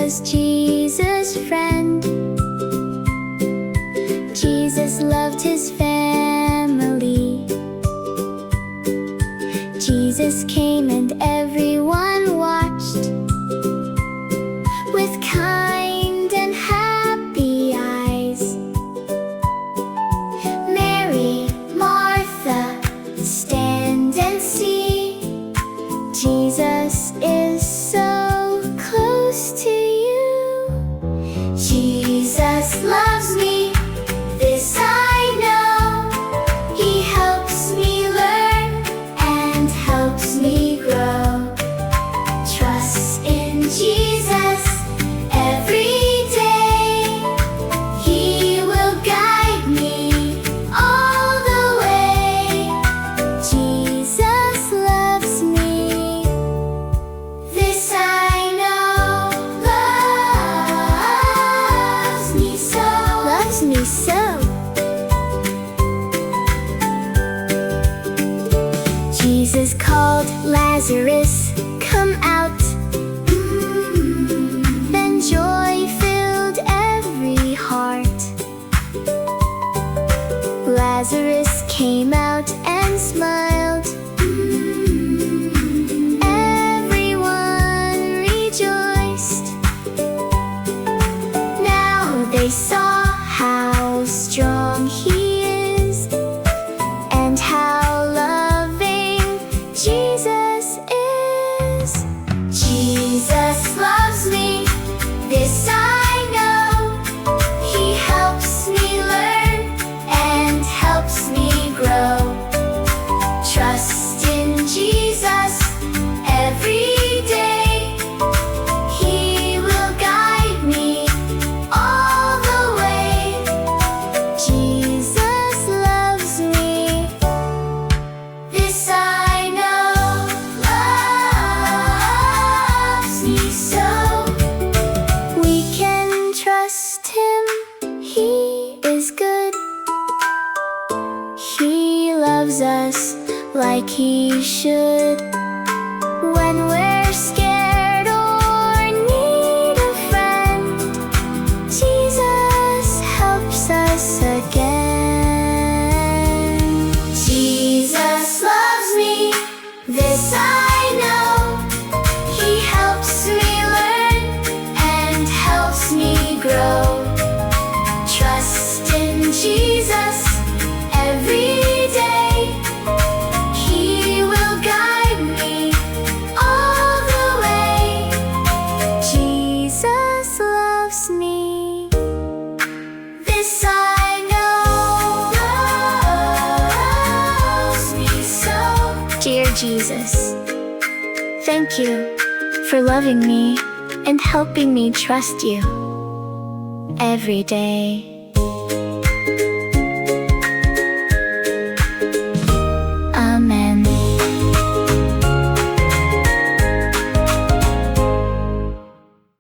was Jesus' friend. Jesus loved his family. Jesus came and everyone watched with kind and happy eyes. Mary, Martha, stand and see. Jesus is so close to you. Jesus loves me, this I know. He helps me learn and helps me grow. Trust in Jesus every day. He will guide me all the way. Jesus loves me, this I know. Loves me so. Loves me so. Jesus called Lazarus, come out. Then joy filled every heart. Lazarus came out and smiled. Everyone rejoiced. Now they saw how strong he is and how loving Jesus is. Jesus loves me, this I know. He helps me learn and helps me grow. Trust in Jesus every day. He will guide me all the way. Jesus loves me, this I know. Loves me so. We can trust him, he is good. He loves us like he should. When we're scared or need a friend, Jesus helps us again. Jesus loves me, this I know. He helps me learn and helps me grow. Trust in Jesus every day. He will guide me all the way. Jesus loves me, this I know. Loves me so. Dear Jesus, thank you for loving me and helping me trust you every day.